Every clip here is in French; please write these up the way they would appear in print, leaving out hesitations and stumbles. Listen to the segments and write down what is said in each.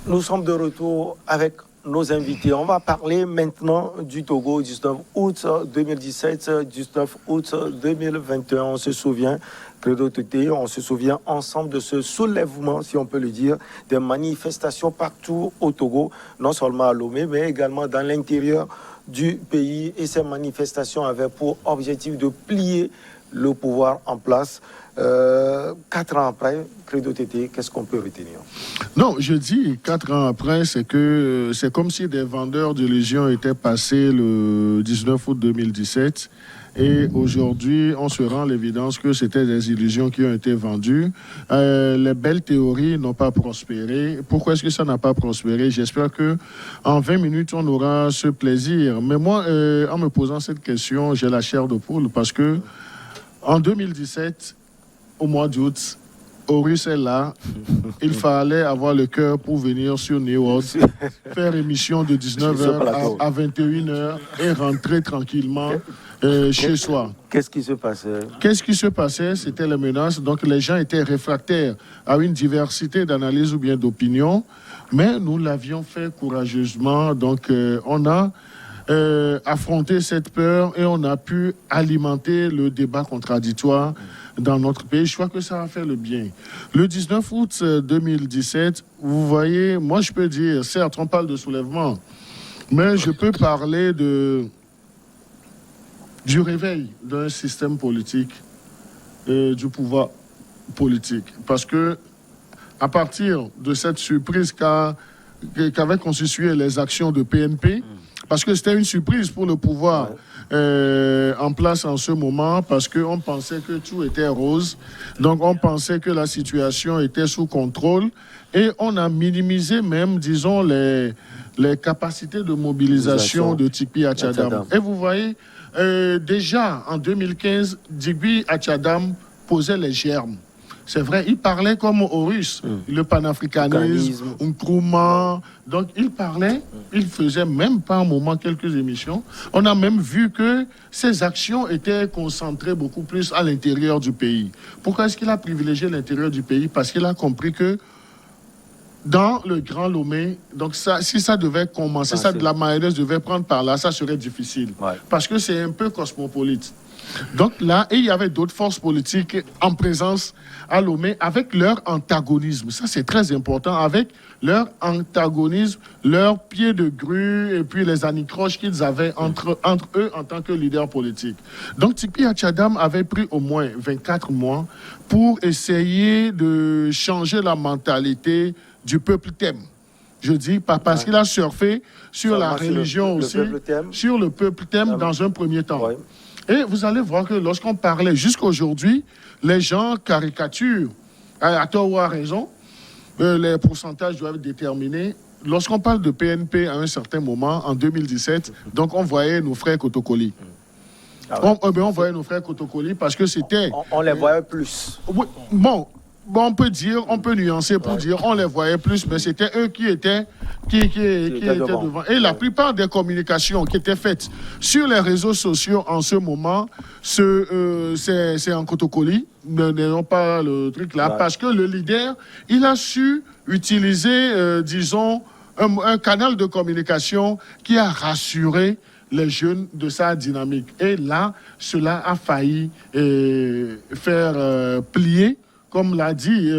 Nous sommes de retour avec nos invités. On va parler maintenant du Togo, 19 août 2017, 19 août 2021. On se souvient, Credo Tété, on se souvient ensemble de ce soulèvement, si on peut le dire, des manifestations partout au Togo, non seulement à Lomé, mais également dans l'intérieur du pays. Et ces manifestations avaient pour objectif de plier le pouvoir en place. 4 ans après, Credo Tété, qu'est-ce qu'on peut retenir? Non, je dis 4 ans après, c'est comme si des vendeurs d'illusions étaient passés le 19 août 2017 et aujourd'hui, on se rend à l'évidence que c'était des illusions qui ont été vendues. Les belles théories n'ont pas prospéré. Pourquoi est-ce que ça n'a pas prospéré? J'espère que en 20 minutes, on aura ce plaisir. Mais moi, en me posant cette question, j'ai la chair de poule parce que en 2017, au mois d'août, Horus est là. Il fallait avoir le cœur pour venir sur Néo, faire émission de 19h à 21h et rentrer tranquillement chez soi. Qu'est-ce qui se passait? Qu'est-ce qui se passait? C'était les menaces. Donc les gens étaient réfractaires à une diversité d'analyses ou bien d'opinions. Mais nous l'avions fait courageusement. Donc on a affronté cette peur et on a pu alimenter le débat contradictoire dans notre pays. Je crois que ça a fait le bien. Le 19 août 2017, vous voyez, moi je peux dire, certes on parle de soulèvement, mais je peux parler du réveil d'un système politique, du pouvoir politique. Parce que à partir de cette surprise qu'avaient constitué les actions de PNP, parce que c'était une surprise pour le pouvoir en place en ce moment, parce qu'on pensait que tout était rose, donc on pensait que la situation était sous contrôle, et on a minimisé même, disons, les capacités de mobilisation de Tikpi Atchadam. Et vous voyez, déjà en 2015, Tikpi Atchadam posait les germes. C'est vrai, il parlait comme Horus, le panafricanisme, Nkrumah. Donc, il parlait, il faisait même par un moment quelques émissions. On a même vu que ses actions étaient concentrées beaucoup plus à l'intérieur du pays. Pourquoi est-ce qu'il a privilégié l'intérieur du pays? Parce qu'il a compris que dans le Grand Lomé, donc ça, si ça devait commencer, la mayonnaise devait prendre par là, ça serait difficile. Parce que c'est un peu cosmopolite. Donc là, et il y avait d'autres forces politiques en présence à Lomé avec leur antagonisme. Ça, c'est très important. Avec leur antagonisme, leur pied de grue et puis les anicroches qu'ils avaient entre eux en tant que leaders politiques. Donc, Tikpi Atchadam avait pris au moins 24 mois pour essayer de changer la mentalité du peuple thème. Je dis, parce qu'il a surfé sur la religion aussi, sur le peuple thème dans un premier temps. Et vous allez voir que lorsqu'on parlait jusqu'à aujourd'hui, les gens caricaturent, à tort ou à raison, les pourcentages doivent être déterminés. Lorsqu'on parle de PNP à un certain moment, en 2017, donc on voyait nos frères Kotokoli. On voyait nos frères Kotokoli parce que c'était... On les voyait plus. Bon, on peut dire, on peut nuancer pour dire on les voyait plus, mais c'était eux qui étaient devant. Et la plupart des communications qui étaient faites sur les réseaux sociaux en ce moment, c'est en Kotokoli, n'ayons pas le truc là, parce que le leader, il a su utiliser, disons, un canal de communication qui a rassuré les jeunes de sa dynamique. Et là, cela a failli faire plier, comme l'a dit,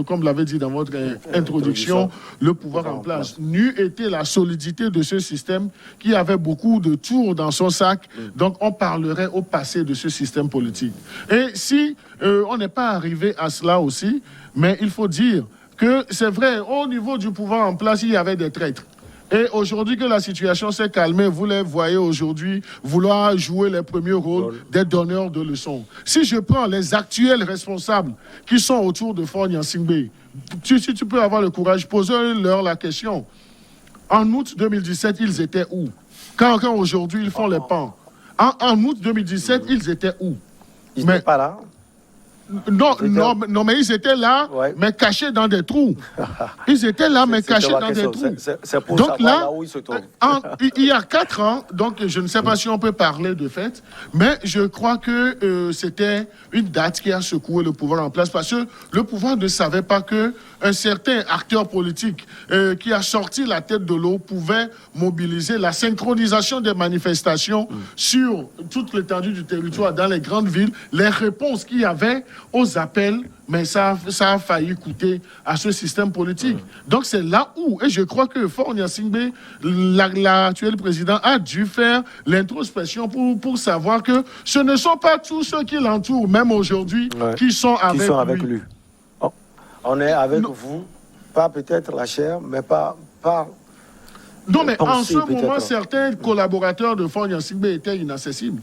comme l'avait dit dans votre introduction, le pouvoir en place. N'eût été la solidité de ce système qui avait beaucoup de tours dans son sac, donc on parlerait au passé de ce système politique. Et si on n'est pas arrivé à cela aussi, mais il faut dire que c'est vrai, au niveau du pouvoir en place, il y avait des traîtres. Et aujourd'hui que la situation s'est calmée, vous les voyez aujourd'hui vouloir jouer les premiers rôles des donneurs de leçons. Si je prends les actuels responsables qui sont autour de Fort Gnassingbé, si tu peux avoir le courage, posez-leur la question. En août 2017, ils étaient où? Quand aujourd'hui, ils font les pans. En août 2017, ils étaient où? Ils n'étaient pas là. Non, mais ils étaient là, Ouais. mais cachés dans des trous. Ils étaient là, mais C'était cachés ma dans des question. trous. C'est pour Donc savoir là, là où ils se trouvent. il y a 4 ans, donc je ne sais pas si on peut parler de fait, mais je crois que c'était une date qui a secoué le pouvoir en place parce que le pouvoir ne savait pas que un certain acteur politique qui a sorti la tête de l'eau pouvait mobiliser la synchronisation des manifestations sur toute l'étendue du territoire, dans les grandes villes, les réponses qu'il y avait aux appels, mais ça a failli coûter à ce système politique. Donc c'est là où, et je crois que Faure Gnassingbé, l'actuel président, a dû faire l'introspection pour savoir que ce ne sont pas tous ceux qui l'entourent, même aujourd'hui, Ouais. qui sont avec lui. Oh, on est avec vous, pas peut-être la chair, mais pas Non, mais en penser, ce moment, peut-être. certains collaborateurs de Faure Gnassingbé étaient inaccessibles.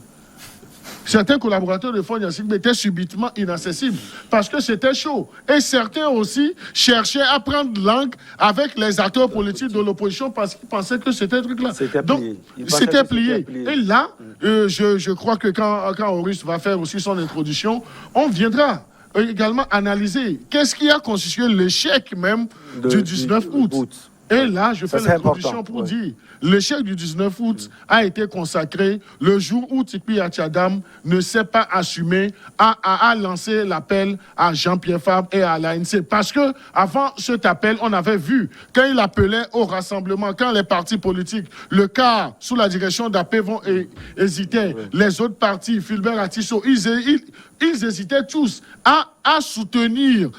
Certains collaborateurs de Faure Gnassingbé étaient subitement inaccessibles parce que c'était chaud. Et certains aussi cherchaient à prendre langue avec les acteurs politiques de l'opposition parce qu'ils pensaient que c'était un truc là. C'était Donc, plié. Ils pensaient c'était que plié. c'était plié. Et là, je crois que quand Horus va faire aussi son introduction, on viendra également analyser qu'est-ce qui a constitué l'échec même du 19 août. Et là, je fais Ça, c'est l'introduction important, pour ouais. dire l'échec du 19 août a été consacré le jour où Tikpi Achadam ne s'est pas assumé à lancer l'appel à Jean-Pierre Fabre et à l'ANC. Parce que avant cet appel, on avait vu, quand il appelait au rassemblement, quand les partis politiques, le CAR, sous la direction d'Apévon, hésitaient, les autres partis, Fulbert Atisso, ils hésitaient tous à soutenir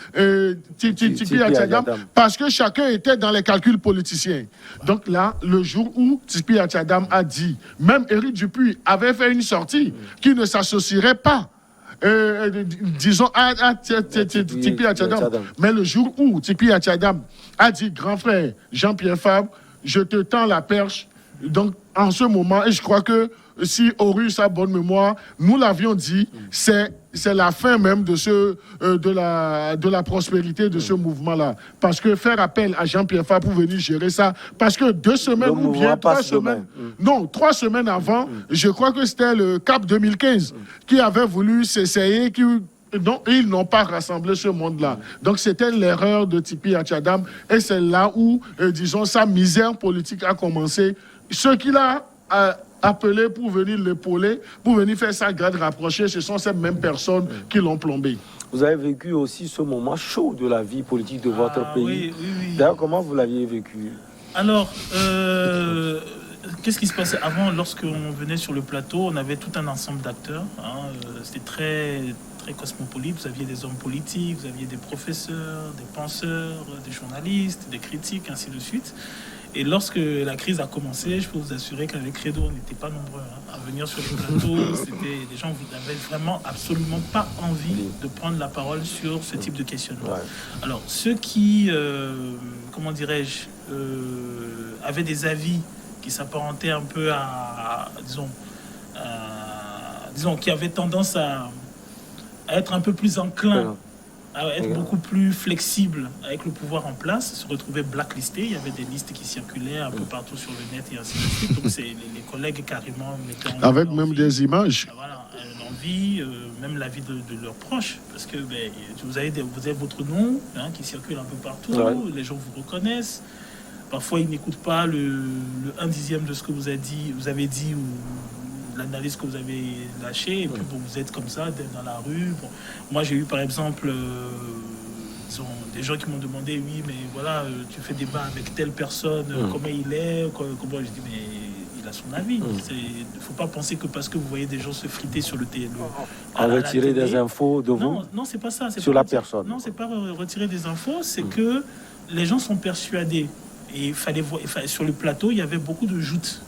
Tikpi Achadam parce que chacun était dans les calculs politiciens. Donc là, le jour où Tikpi Achadam a dit, même Éric Dupuis avait fait une sortie qui ne s'associerait pas, disons, à Tikpi Achadam. Mais le jour où Tikpi Achadam a dit, grand frère Jean-Pierre Fabre, je te tends la perche. Donc, en ce moment, et je crois que si Horus a bonne mémoire, nous l'avions dit, c'est la fin même de la prospérité de ce mouvement-là. Parce que faire appel à Jean-Pierre Fabre pour venir gérer ça, parce que 2 semaines ou bien 3 semaines, non, 3 semaines avant, je crois que c'était le CAP 2015 qui avait voulu s'essayer, non, ils n'ont pas rassemblé ce monde-là. Donc, c'était l'erreur de Tikpi Achadam. Et c'est là où, disons, sa misère politique a commencé. Ce qu'il a appelé pour venir l'épauler, pour venir faire sa garde rapprochée, ce sont ces mêmes personnes qui l'ont plombé. Vous avez vécu aussi ce moment chaud de la vie politique de votre pays. Oui. D'ailleurs, comment vous l'aviez vécu? Alors, qu'est-ce qui se passait avant? Lorsqu'on venait sur le plateau, on avait tout un ensemble d'acteurs. C'était très cosmopolite. Vous aviez des hommes politiques, vous aviez des professeurs, des penseurs, des journalistes, des critiques, ainsi de suite. Et lorsque la crise a commencé, je peux vous assurer qu'avec Credo, on n'était pas nombreux à venir sur les plateaux. C'était des gens qui n'avaient vraiment absolument pas envie de prendre la parole sur ce type de questionnement. Ouais. Alors, ceux qui, comment dirais-je, avaient des avis qui s'apparentaient un peu à disons, qui avaient tendance à être un peu plus enclin, à être beaucoup plus flexible avec le pouvoir en place, se retrouvaient blacklistés. Il y avait des listes qui circulaient un peu partout sur le net et ainsi de suite. Donc les collègues carrément mettaient en avec même des images. Voilà, l'envie, même l'avis de leurs proches, parce que vous avez votre nom qui circule un peu partout, les gens vous reconnaissent. Parfois, ils n'écoutent pas le 1/10 de ce que vous avez dit ou l'analyse que vous avez lâchée, et puis bon, vous êtes comme ça dans la rue. Bon, moi, j'ai eu par exemple des gens qui m'ont demandé, oui, mais voilà, tu fais débat avec telle personne, comment il est, comment je dis, mais il a son avis. Il ne faut pas penser que parce que vous voyez des gens se friter sur le télé, retirer des infos de vous. Non, c'est pas ça. Sur la personne. Non, c'est pas retirer des infos, c'est que les gens sont persuadés. Et sur le plateau, il y avait beaucoup de joutes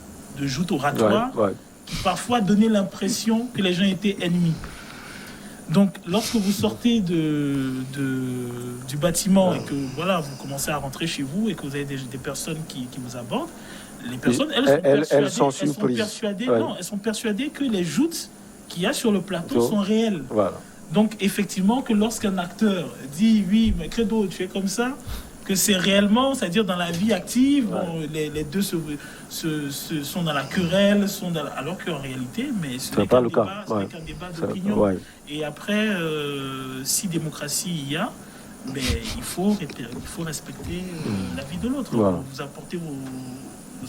oratoires. Qui parfois donnaient l'impression que les gens étaient ennemis. Donc, lorsque vous sortez du bâtiment et que voilà, vous commencez à rentrer chez vous et que vous avez des personnes qui vous abordent, les personnes, elles sont persuadées que les joutes qu'il y a sur le plateau sont réelles. Voilà. Donc, effectivement, que lorsqu'un acteur dit « Oui, mais Credo, tu es comme ça », que c'est réellement, c'est-à-dire dans la vie active, bon, les deux sont dans la querelle, alors qu'en réalité, mais ce n'est qu'un débat, qu'un débat d'opinion. Et après, si démocratie il y a, mais il faut respecter la vie de l'autre. Vous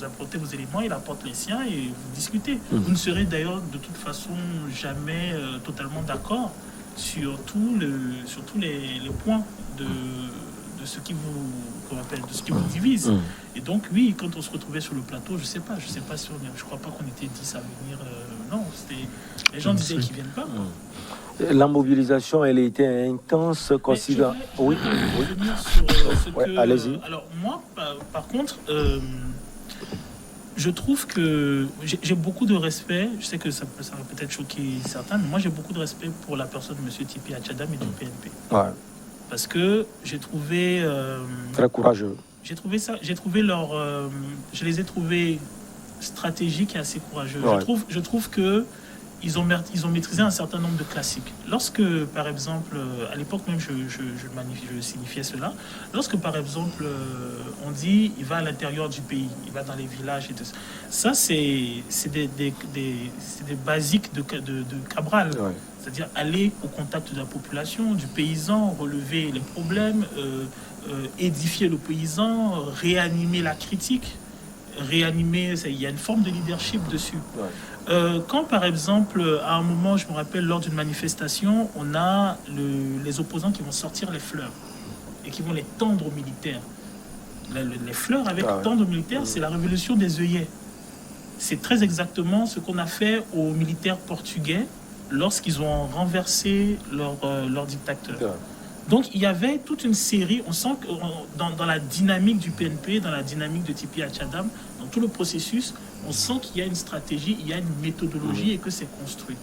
apportez vos éléments, il apporte les siens et vous discutez. Vous ne serez d'ailleurs de toute façon jamais totalement d'accord sur tous les points de ce qui vous divise. Et donc oui, quand on se retrouvait sur le plateau, je sais pas si je crois pas qu'on était 10 à venir. Non, les gens disaient qu'ils viennent pas. La mobilisation, elle était intense, considérant. Oui. Revenir sur ce que. Allez-y. Alors moi, par contre, je trouve que j'ai beaucoup de respect. Je sais que ça va peut-être choquer certains, mais moi j'ai beaucoup de respect pour la personne de M. Tipi Atchadam et du PNP. Parce que j'ai trouvé très courageux. Je les ai trouvés stratégiques et assez courageux. Je trouve que ils ont maîtrisé un certain nombre de classiques. Lorsque, par exemple, à l'époque même, je signifiais cela. Lorsque, par exemple, on dit il va à l'intérieur du pays, il va dans les villages et tout ça. Ça, c'est des basiques de Cabral. C'est-à-dire aller au contact de la population, du paysan, relever les problèmes, édifier le paysan, réanimer la critique, il y a une forme de leadership dessus. Quand par exemple, à un moment, je me rappelle, lors d'une manifestation, on a les opposants qui vont sortir les fleurs et qui vont les tendre aux militaires. Les fleurs avec tendre aux militaires, c'est la révolution des œillets. C'est très exactement ce qu'on a fait aux militaires portugais lorsqu'ils ont renversé leur dictateur. Donc il y avait toute une série, on sent que dans la dynamique du PNP, dans la dynamique de Tipi Atchadam, dans tout le processus, on sent qu'il y a une stratégie, il y a une méthodologie et que c'est construit.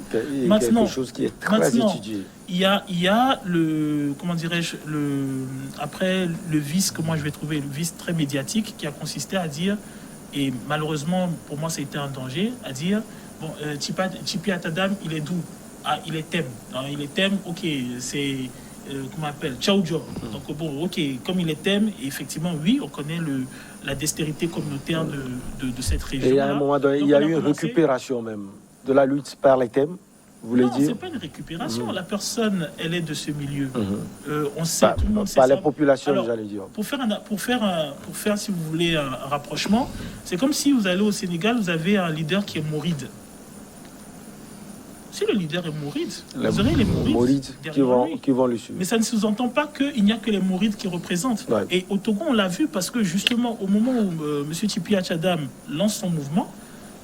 Maintenant, quelque chose qui est très étudié. Il y a le, comment dirais-je, après le vice que moi je vais trouver, le vice très médiatique qui a consisté à dire, et malheureusement pour moi ça a été un danger, à dire, bon, Tipi Atchadam, il est d'où? Ah, il est thème. Il est thème, ok, c'est... comment on appelle, Ciao Joe. Donc bon, ok, comme il est thème, effectivement, oui, on connaît la dextérité communautaire de cette région. Et à un moment donné, il y a eu une récupération même de la lutte par les thèmes, vous voulez dire? Non, c'est pas une récupération. La personne, elle est de ce milieu. On sait, tout le monde sait pas ça. les populations, Alors, j'allais dire. Pour faire, si vous voulez, un rapprochement, c'est comme si vous allez au Sénégal, vous avez un leader qui est mouride. Si le leader est mouride, vous aurez les mourides qui vont le suivre. Mais ça ne sous-entend pas qu'il n'y a que les mourides qui représentent. Et au Togo, on l'a vu parce que justement, au moment où M. Tipi Atchadam lance son mouvement,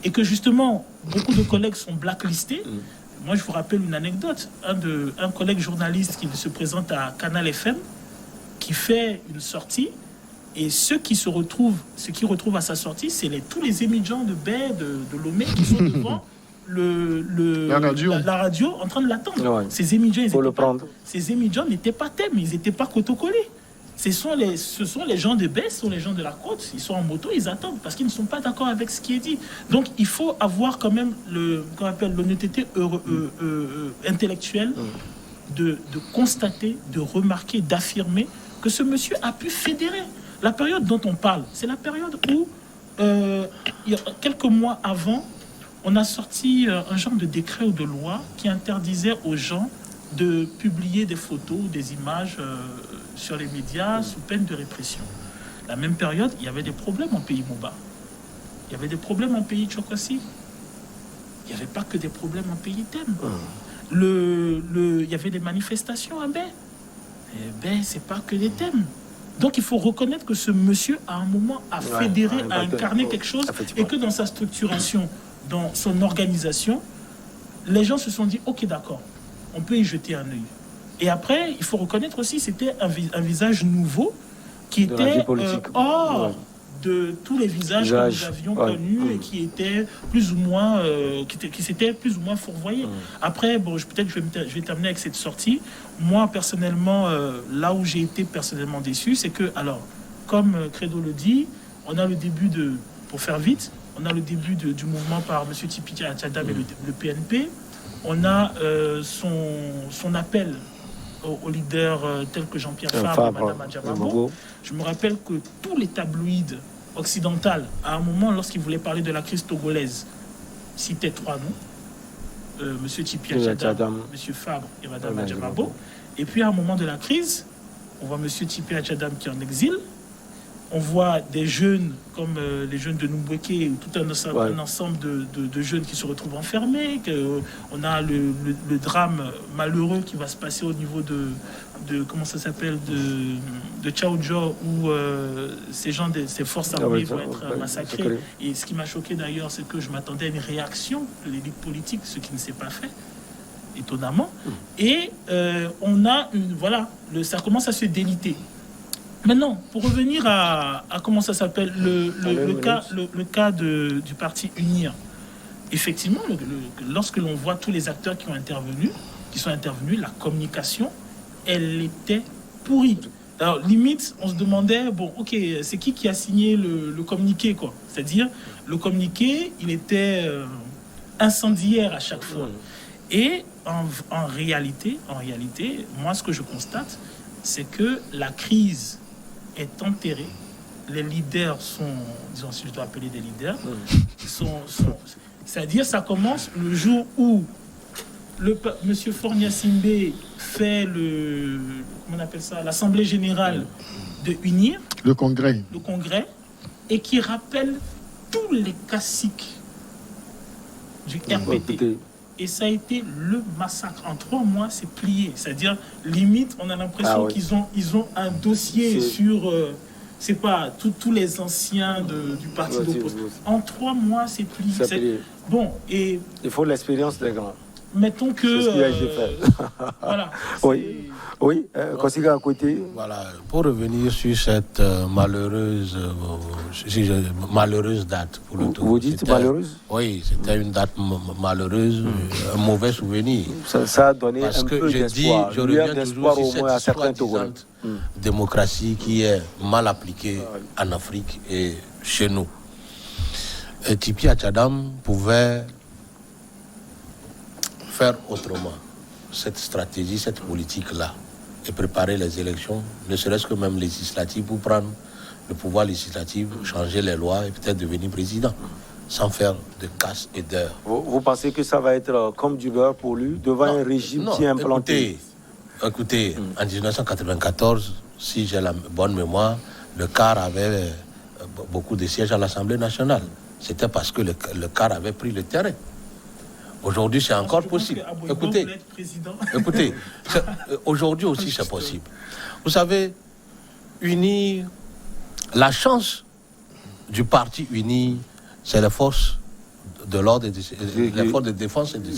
et que justement, beaucoup de collègues sont blacklistés, moi je vous rappelle une anecdote. Un collègue journaliste qui se présente à Canal FM, qui fait une sortie, et ceux qui retrouvent à sa sortie, c'est tous les émigrants de Baie, de Lomé, qui sont devant la radio en train de l'attendre. Ces émigrants n'étaient pas thèmes, ils n'étaient pas cotocolés. Ce sont les gens de baie, ce sont les gens de la côte, ils sont en moto, ils attendent parce qu'ils ne sont pas d'accord avec ce qui est dit. Donc il faut avoir quand même l'honnêteté intellectuelle de constater, de remarquer, d'affirmer que ce monsieur a pu fédérer. La période dont on parle, c'est la période où, il y a quelques mois avant, on a sorti un genre de décret ou de loi qui interdisait aux gens de publier des photos, des images sur les médias sous peine de répression. La même période, il y avait des problèmes en pays Moba. Il y avait des problèmes en pays Tchokossi. Il n'y avait pas que des problèmes en pays Thème. Il y avait des manifestations à Baie. Baie, c'est pas que des thèmes. Donc il faut reconnaître que ce monsieur, à un moment, a fédéré, a incarné quelque chose, et que dans sa structuration, dans son organisation, les gens se sont dit, ok, d'accord, on peut y jeter un œil. Et après, il faut reconnaître aussi, c'était un visage nouveau qui était hors de tous les visages que nous avions connus et qui étaient plus ou moins, qui s'étaient plus ou moins fourvoyés. Après, bon, peut-être je vais terminer avec cette sortie. Moi, personnellement, là où j'ai été personnellement déçu, c'est que, alors, comme Credo le dit, on a le début pour faire vite, on a le début du mouvement par M. Tipi Atchadam et le PNP. On a son appel aux leaders tels que Jean-Pierre Fabre et Mme Adjamabo, je me rappelle que tous les tabloïds occidentaux, à un moment, lorsqu'ils voulaient parler de la crise togolaise, citaient 3 noms. M. Tipi Adjadam, M. Fabre et Mme Adjamabo. Et puis à un moment de la crise, on voit M. Tipi Adjadam qui est en exil. On voit des jeunes comme les jeunes de Numbweke, tout un ensemble de jeunes qui se retrouvent enfermés. On a le drame malheureux qui va se passer au niveau de comment ça s'appelle, de Tchaoudjo, où ces forces armées vont être massacrées. Et ce qui m'a choqué d'ailleurs, c'est que je m'attendais à une réaction de l'élite politique, ce qui ne s'est pas fait, étonnamment. Et on a ça commence à se déliter. Maintenant, pour revenir à comment ça s'appelle, le cas du parti UNIR, effectivement, lorsque l'on voit tous les acteurs qui sont intervenus, la communication, elle était pourrie. Alors, limite, on se demandait, bon, ok, c'est qui a signé le communiqué, quoi. C'est-à-dire, le communiqué, il était incendiaire à chaque fois. Et en réalité, moi, ce que je constate, c'est que la crise est enterré. Les leaders sont, disons, si je dois appeler des leaders, c'est-à-dire ça commence le jour où M. Fornia Simbe fait comment on appelle ça, l'Assemblée générale de UNIR, le congrès, et qui rappelle tous les caciques du RPT. Et ça a été le massacre. En 3 mois, c'est plié. C'est-à-dire, limite, on a l'impression qu'ils ont un dossier sur, c'est pas, tous les anciens du parti d'opposition. En 3 mois, c'est plié. Bon, et... Il faut l'expérience des grands. Mettons que... C'est ce qui a été fait. Voilà. Oui, Kosiga à côté. Voilà, pour revenir sur cette malheureuse date pour le Togo. Vous dites malheureuse? Oui, c'était une date malheureuse, un mauvais souvenir. Ça a donné parce un que peu d'espoir. Je reviens toujours sur au moins à cette certains Togolais. Démocratie qui est mal appliquée en Afrique et chez nous. Et Tipi Adjadam pouvait faire autrement cette stratégie, cette politique-là, et préparer les élections, ne serait-ce que même législatives, pour prendre le pouvoir législatif, changer les lois et peut-être devenir président, sans faire de casse et d'heures. Vous pensez que ça va être comme du beurre pour lui, devant un régime qui est implanté? Écoutez, en 1994, si j'ai la bonne mémoire, le CAR avait beaucoup de sièges à l'Assemblée nationale. C'était parce que le CAR avait pris le terrain. Aujourd'hui, c'est encore possible. Écoutez, aujourd'hui aussi, c'est possible. Vous savez, unir, la chance du parti uni, c'est les forces de l'ordre, les forces de défense et de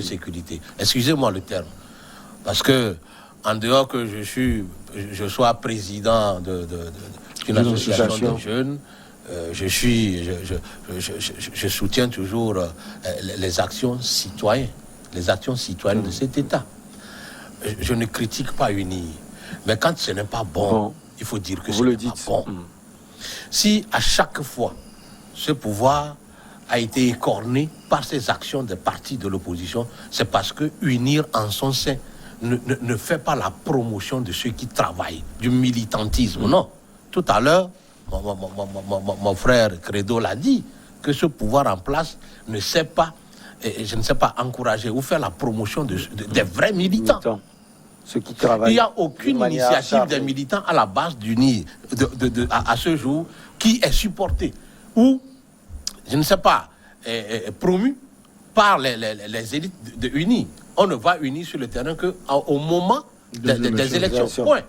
sécurité. Excusez-moi le terme. Parce que, en dehors que je sois président d'une association de jeunes, je soutiens toujours les actions citoyennes, de cet État. Je ne critique pas UNI, mais quand ce n'est pas bon, il faut dire que ce n'est pas bon. Si à chaque fois, ce pouvoir a été écorné par ces actions des partis de l'opposition, c'est parce que UNIR en son sein ne fait pas la promotion de ceux qui travaillent, du militantisme. Non. Tout à l'heure, mon frère Credo l'a dit, que ce pouvoir en place ne sait pas, je ne sais pas, encourager ou faire la promotion des vrais militants. Ceux qui travaillent. Il n'y a aucune initiative des militants à la base d'UNI à ce jour qui est supportée ou, je ne sais pas, promue par les élites de UNI. On ne va UNI sur le terrain qu'au moment des élections. Point.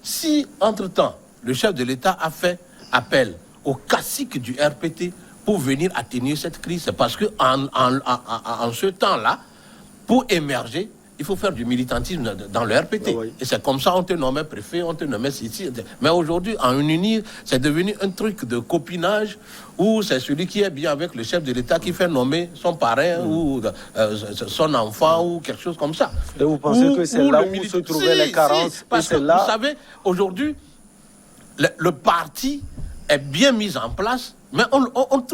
Si, entre-temps, le chef de l'État a fait appel aux caciques du RPT pour venir atténuer cette crise, c'est parce qu'en ce temps-là, pour émerger, il faut faire du militantisme dans le RPT. Oui. Et c'est comme ça, on te nommait préfet, on te nommait ici. Mais aujourd'hui, en unir, c'est devenu un truc de copinage où c'est celui qui est bien avec le chef de l'État qui fait nommer son parrain ou son enfant ou quelque chose comme ça. Et vous pensez que c'est là où se trouvaient les carences? Parce que vous savez, aujourd'hui, le parti est bien mis en place, mais on ne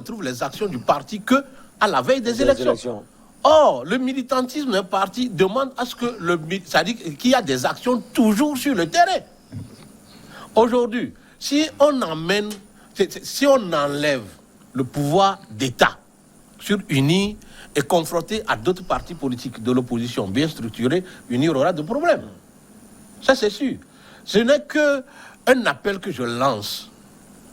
trouve les actions du parti qu'à la veille des élections. Or, le militantisme d'un parti demande à ce que c'est-à-dire qu'il y a des actions toujours sur le terrain. Aujourd'hui, si on enlève le pouvoir d'État sur UNI et confronté à d'autres partis politiques de l'opposition bien structurés, UNI aura de problèmes. Ça, c'est sûr. Ce n'est qu'un appel que je lance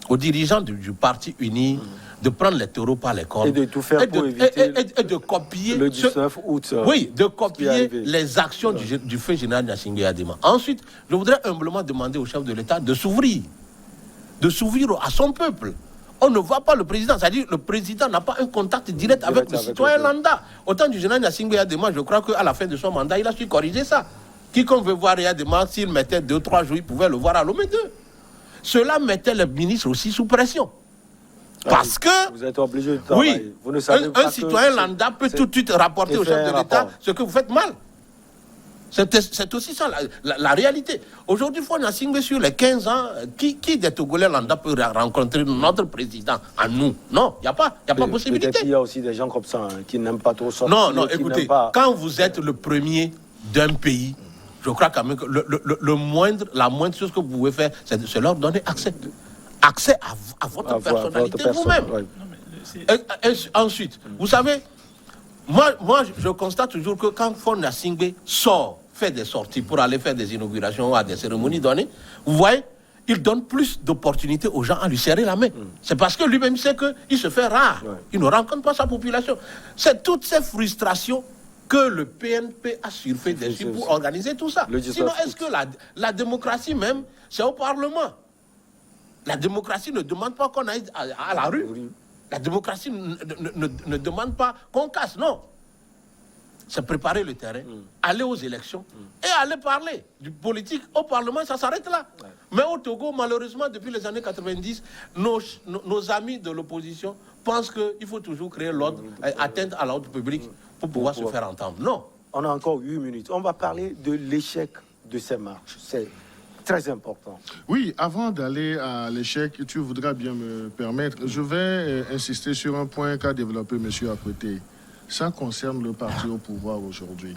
aux dirigeants du parti UNI de prendre les taureaux par les cornes. Et de tout faire pour éviter et de copier le 19 août. Oui, de copier les actions du feu général Gnassingbé Adema. Ensuite, je voudrais humblement demander au chef de l'État de s'ouvrir à son peuple. On ne voit pas le président, c'est-à-dire le président n'a pas un contact direct avec le citoyen lambda. Au temps du général Gnassingbé Adema, je crois qu'à la fin de son mandat, il a su corriger ça. Quiconque veut voir Adema, s'il mettait 2-3 jours, il pouvait le voir à Lomé 2. Cela mettait les ministres aussi sous pression. Parce que, vous êtes obligé de travailler. oui, Vous ne savez pas un citoyen lambda peut tout de suite rapporter au chef de l'État ce que vous faites mal. C'est aussi ça la réalité. Aujourd'hui, Faure Gnassingbé, sur les 15 ans, qui des Togolais lambda peut rencontrer notre président à nous? Non, il n'y a pas possibilité. Peut-être qu'il y a aussi des gens comme ça qui n'aiment pas trop sortir. Non, écoutez, quand vous êtes le premier d'un pays, je crois quand même que la moindre chose que vous pouvez faire, c'est leur donner accès à votre personnalité vous-même. Ouais. Et ensuite, vous savez, moi, je constate toujours que quand Faure Gnassingbé fait des sorties pour aller faire des inaugurations ou à des cérémonies données, vous voyez, il donne plus d'opportunités aux gens à lui serrer la main. C'est parce que lui-même sait qu'il se fait rare. Ouais. Il ne rencontre pas sa population. C'est toutes ces frustrations que le PNP a surfait dessus pour organiser tout ça. Sinon, est-ce que la démocratie même, c'est au Parlement? La démocratie ne demande pas qu'on aille à la rue. La démocratie ne demande pas qu'on casse, non. C'est préparer le terrain, aller aux élections et aller parler du politique au Parlement, ça s'arrête là. Ouais. Mais au Togo, malheureusement, depuis les années 90, nos amis de l'opposition pensent qu'il faut toujours créer l'ordre, atteindre à l'ordre public pour pouvoir se faire entendre. Non. On a encore 8 minutes. On va parler de l'échec de ces marches. C'est très important. Oui, avant d'aller à l'échec, tu voudras bien me permettre, je vais insister sur un point qu'a développé M. Akweté. Ça concerne le parti au pouvoir aujourd'hui.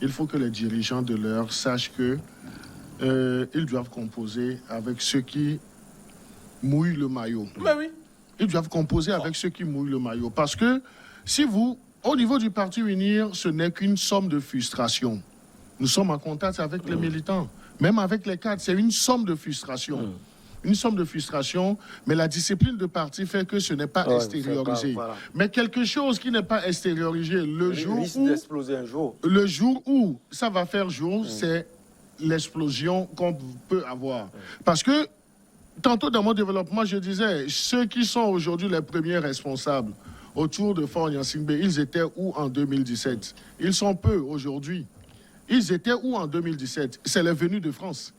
Il faut que les dirigeants de l'heure sachent que ils doivent composer avec ceux qui mouillent le maillot. Mais oui. Ils doivent composer avec ceux qui mouillent le maillot. Parce que si vous, au niveau du parti Unir, ce n'est qu'une somme de frustration. Nous sommes en contact avec les militants. Même avec les cadres, c'est une somme de frustration. Une somme de frustration, mais la discipline de parti fait que ce n'est pas extériorisé. Voilà. Mais quelque chose qui n'est pas extériorisé, le jour où ça va faire jour, c'est l'explosion qu'on peut avoir. Parce que, tantôt dans mon développement, je disais, ceux qui sont aujourd'hui les premiers responsables autour de Faure Gnassingbé, ils étaient où en 2017? Ils sont peu aujourd'hui. Ils étaient où en 2017? C'est les venus de France.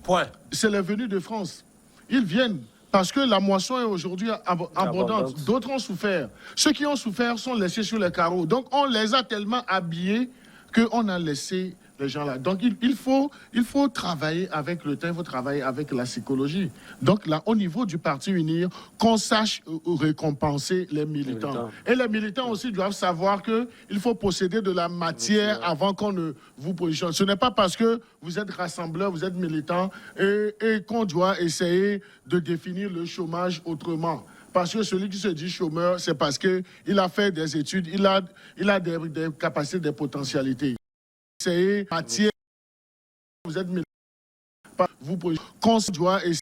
Point. C'est les venus de France. Ils viennent parce que la moisson est aujourd'hui abondante. D'autres ont souffert. Ceux qui ont souffert sont laissés sur les carreaux. Donc on les a tellement habillés qu'on a laissé les gens là. Donc il faut travailler avec le temps, il faut travailler avec la psychologie. Donc là, au niveau du Parti Unir, qu'on sache récompenser les militants. Et les militants aussi doivent savoir qu'il faut posséder de la matière avant qu'on ne vous positionne. Ce n'est pas parce que vous êtes rassembleur, vous êtes militant et qu'on doit essayer de définir le chômage autrement. Parce que celui qui se dit chômeur, c'est parce qu'il a fait des études, il a des capacités, des potentialités. C'est matière, vous êtes militant, vous doit essayer